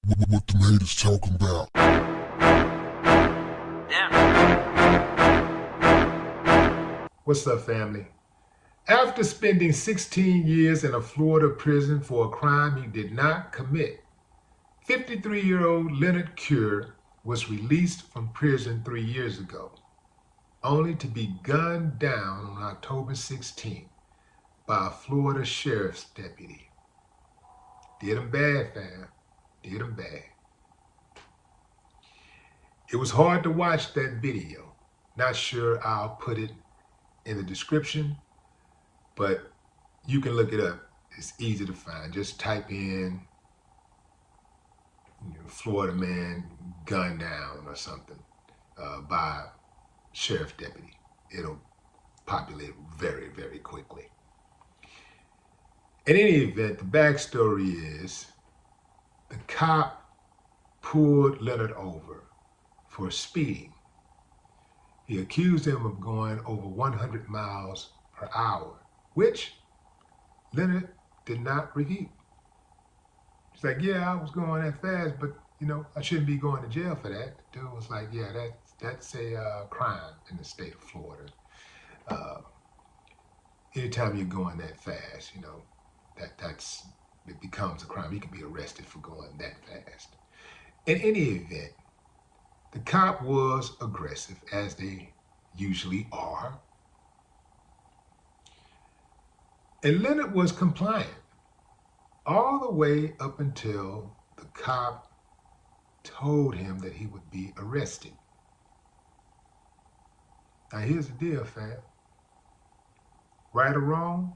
What the haters talking about? What's up, family? After spending 16 years in a Florida prison for a crime he did not commit, 53-year-old Leonard was released from prison 3 years ago, only to be gunned down on October 16th by a Florida sheriff's deputy. Did him bad, fam. Did him bad. It was hard to watch that video. Not sure I'll put it in the description, but you can look it up. It's easy to find. Just type in Florida man gunned down or something by sheriff deputy. It'll populate very, very quickly. In any event, the backstory is the cop pulled Leonard over for speeding. He accused him of going over 100 miles per hour, which Leonard did not refute. He's like, yeah, I was going that fast, but I shouldn't be going to jail for that. The dude was like, yeah, that's a crime in the state of Florida. Anytime you're going that fast, it becomes a crime. You can be arrested for going that fast. In any event, the cop was aggressive, as they usually are. And Leonard was compliant all the way up until the cop told him that he would be arrested. Now here's the deal, fam. Right or wrong,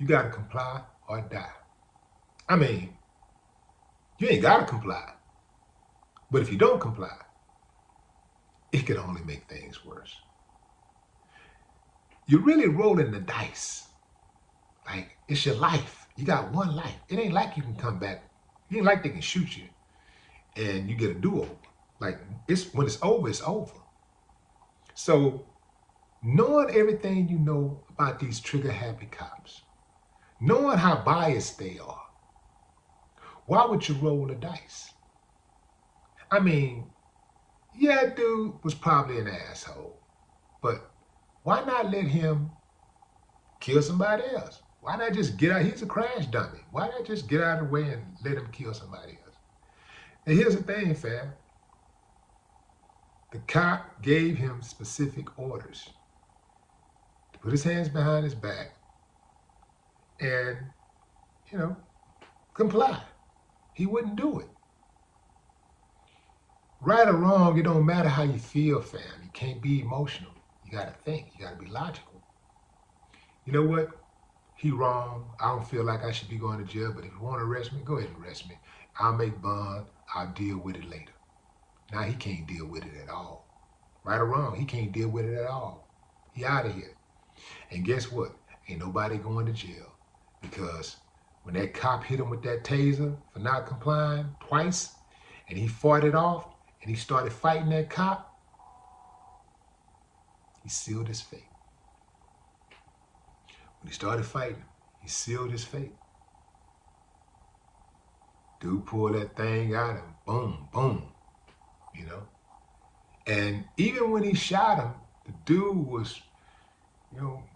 you gotta comply or die. I mean, you ain't gotta comply. But if you don't comply, it can only make things worse. You're really rolling the dice. Like, it's your life. You got one life. It ain't like you can come back. It ain't like they can shoot you and you get a do-over. Like, when it's over, it's over. So, knowing everything you know about these trigger-happy cops, knowing how biased they are, why would you roll the dice? I mean, yeah, dude was probably an asshole, but why not let him kill somebody else? Why not just get out? He's a crash dummy. Why not just get out of the way and let him kill somebody else? And here's the thing, fam. The cop gave him specific orders to put his hands behind his back and, comply. He wouldn't do it. Right or wrong, it don't matter how you feel, fam. You can't be emotional. You gotta think. You gotta be logical. You know what? He wrong. I don't feel like I should be going to jail, but if you want to arrest me, go ahead and arrest me. I'll make bond. I'll deal with it later. Now he can't deal with it at all. Right or wrong, he can't deal with it at all. He out of here. And guess what? Ain't nobody going to jail, because when that cop hit him with that taser for not complying twice, and he fought it off, and he started fighting that cop, he sealed his fate. When he started fighting, he sealed his fate. Dude pulled that thing out and boom, boom, And even when he shot him, the dude was,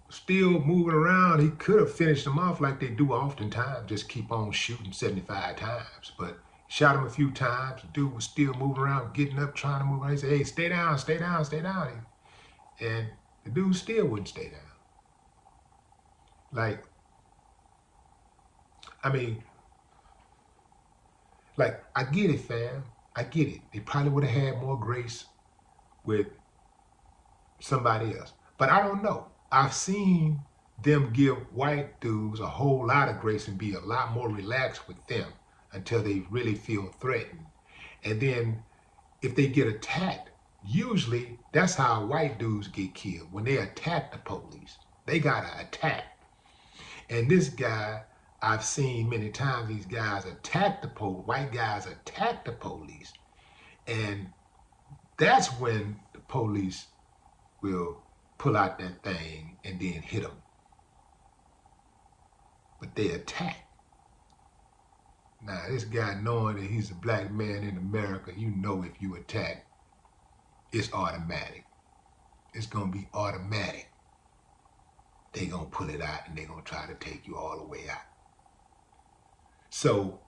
still moving around. He could have finished him off like they do oftentimes, just keep on shooting 75 times. But shot him a few times. The dude was still moving around, getting up, trying to move around. He said, hey, stay down, stay down, stay down. And the dude still wouldn't stay down. I get it, fam. I get it. They probably would have had more grace with somebody else. But I don't know. I've seen them give white dudes a whole lot of grace and be a lot more relaxed with them until they really feel threatened. And then if they get attacked, usually that's how white dudes get killed. When they attack the police, they gotta attack. And this guy, I've seen many times these guys attack the police, white guys attack the police. And that's when the police will pull out that thing and then hit them. But they attack. Now, this guy knowing that he's a black man in America, you know if you attack, it's automatic. It's going to be automatic. They're going to pull it out and they're going to try to take you all the way out. So,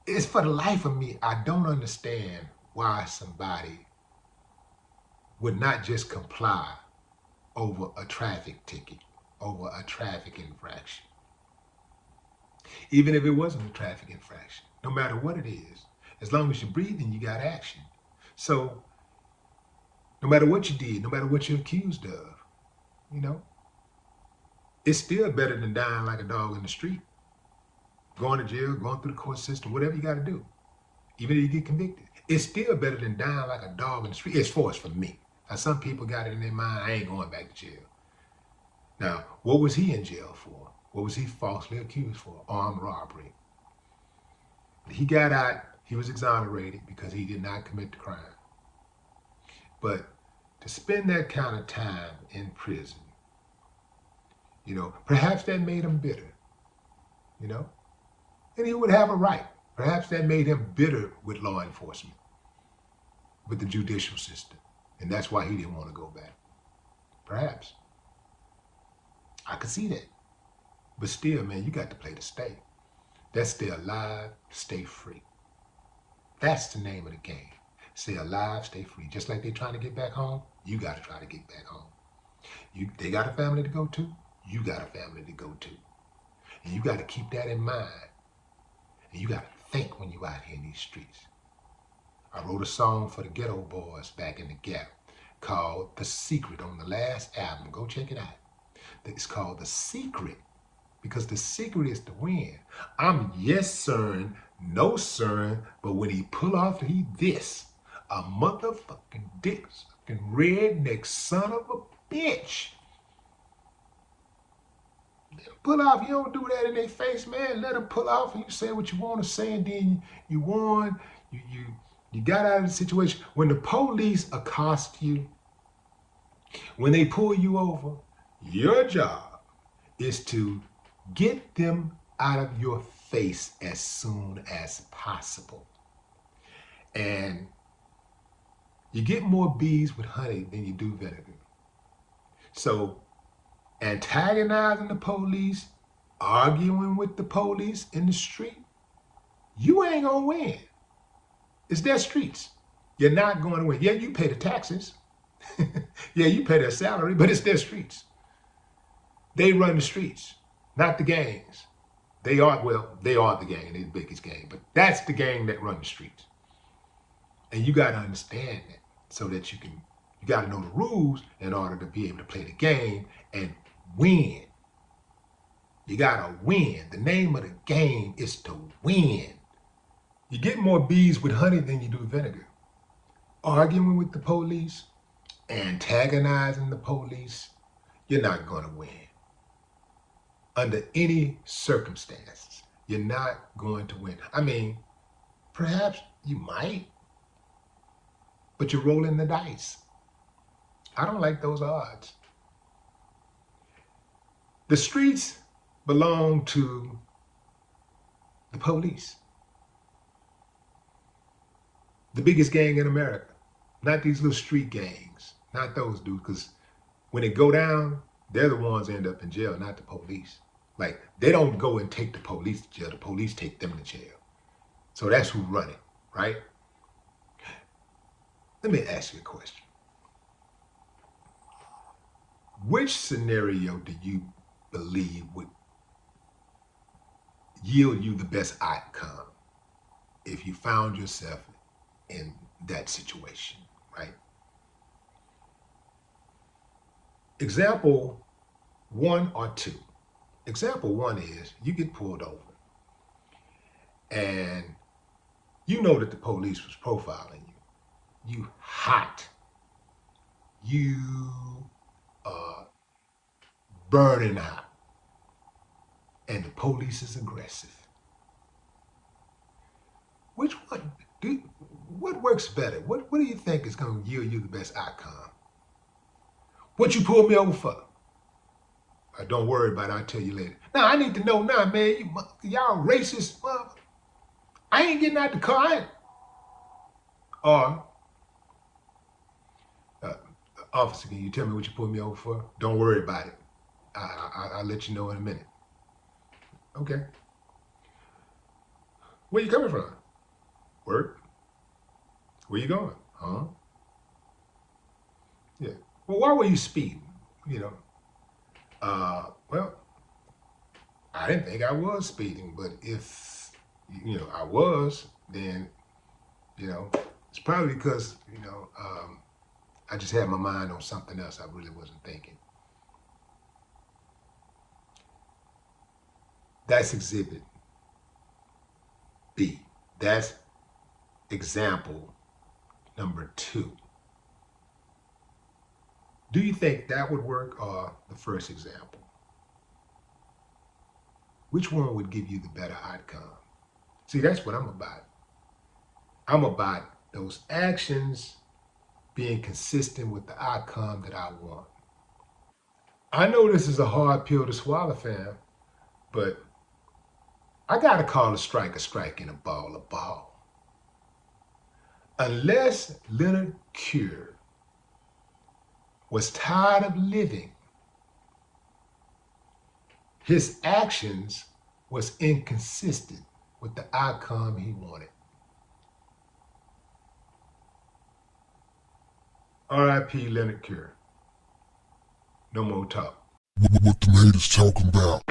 it's for the life of me, I don't understand why somebody would not just comply over a traffic ticket, over a traffic infraction. Even if it wasn't a traffic infraction, no matter what it is, as long as you're breathing, you got action. So, no matter what you did, no matter what you're accused of, you know, it's still better than dying like a dog in the street. Going to jail, going through the court system, whatever you got to do, even if you get convicted. It's still better than dying like a dog in the street. As far as for me. Now, some people got it in their mind, I ain't going back to jail. Now, what was he in jail for? What was he falsely accused for? Armed robbery. He got out, he was exonerated because he did not commit the crime. But to spend that kind of time in prison, you know, perhaps that made him bitter, you know? And he would have a right. Perhaps that made him bitter with law enforcement, with the judicial system. And that's why he didn't want to go back. Perhaps. I could see that. But still, man, you got to play to stay. That's stay alive, stay free. That's the name of the game. Stay alive, stay free. Just like they're trying to get back home, you got to try to get back home. They got a family to go to, you got a family to go to. And you got to keep that in mind. And you got to think when you're out here in these streets. I wrote a song for the Ghetto Boys back in the Gap called The Secret on the last album. Go check it out. It's called The Secret because the secret is to win. I'm yes sir, no sir, but when he pull off, he this. A motherfucking dick sucking redneck son of a bitch. Pull off, you don't do that in their face, man. Let them pull off and you say what you want to say and then you won. You got out of the situation. When the police accost you, when they pull you over, your job is to get them out of your face as soon as possible. And you get more bees with honey than you do vinegar. So antagonizing the police, arguing with the police in the street, you ain't gonna win. It's their streets. You're not going to win. Yeah, you pay the taxes. Yeah, you pay their salary, but it's their streets. They run the streets, not the gangs. They are the gang, they're the biggest gang, but that's the gang that run the streets. And you got to understand that so that you got to know the rules in order to be able to play the game and win. You got to win. The name of the game is to win. You get more bees with honey than you do vinegar. Arguing with the police, antagonizing the police, you're not going to win. Under any circumstances, you're not going to win. I mean, perhaps you might, but you're rolling the dice. I don't like those odds. The streets belong to the police. The biggest gang in America. Not these little street gangs. Not those dudes, because when it go down, they're the ones that end up in jail, not the police. Like, they don't go and take the police to jail. The police take them to jail. So that's who run it, right? Let me ask you a question. Which scenario do you believe would yield you the best outcome if you found yourself in that situation, right? Example 1 or 2. Example 1 is you get pulled over and you know that the police was profiling you. You hot. You are burning hot. And the police is aggressive. Which one? What works better? What do you think is going to yield you the best outcome? What you pulled me over for? Don't worry about it. I'll tell you later. Now, I need to know now, man. Y'all racist. I ain't getting out the car. Officer, can you tell me what you pulled me over for? Don't worry about it. I'll let you know in a minute. Okay. Where you coming from? Work. Where you going? Huh? Yeah. Well, why were you speeding? Well, I didn't think I was speeding, but if, I was, then, it's probably because, I just had my mind on something else I really wasn't thinking. That's exhibit B. That's example number 2. Do you think that would work or the first example? Which one would give you the better outcome? See, that's what I'm about. I'm about those actions being consistent with the outcome that I want. I know this is a hard pill to swallow, fam, but I gotta call a strike and a ball a ball. Unless Leonard was tired of living, his actions was inconsistent with the outcome he wanted. R.I.P. Leonard. No more talk. What the haters talking about?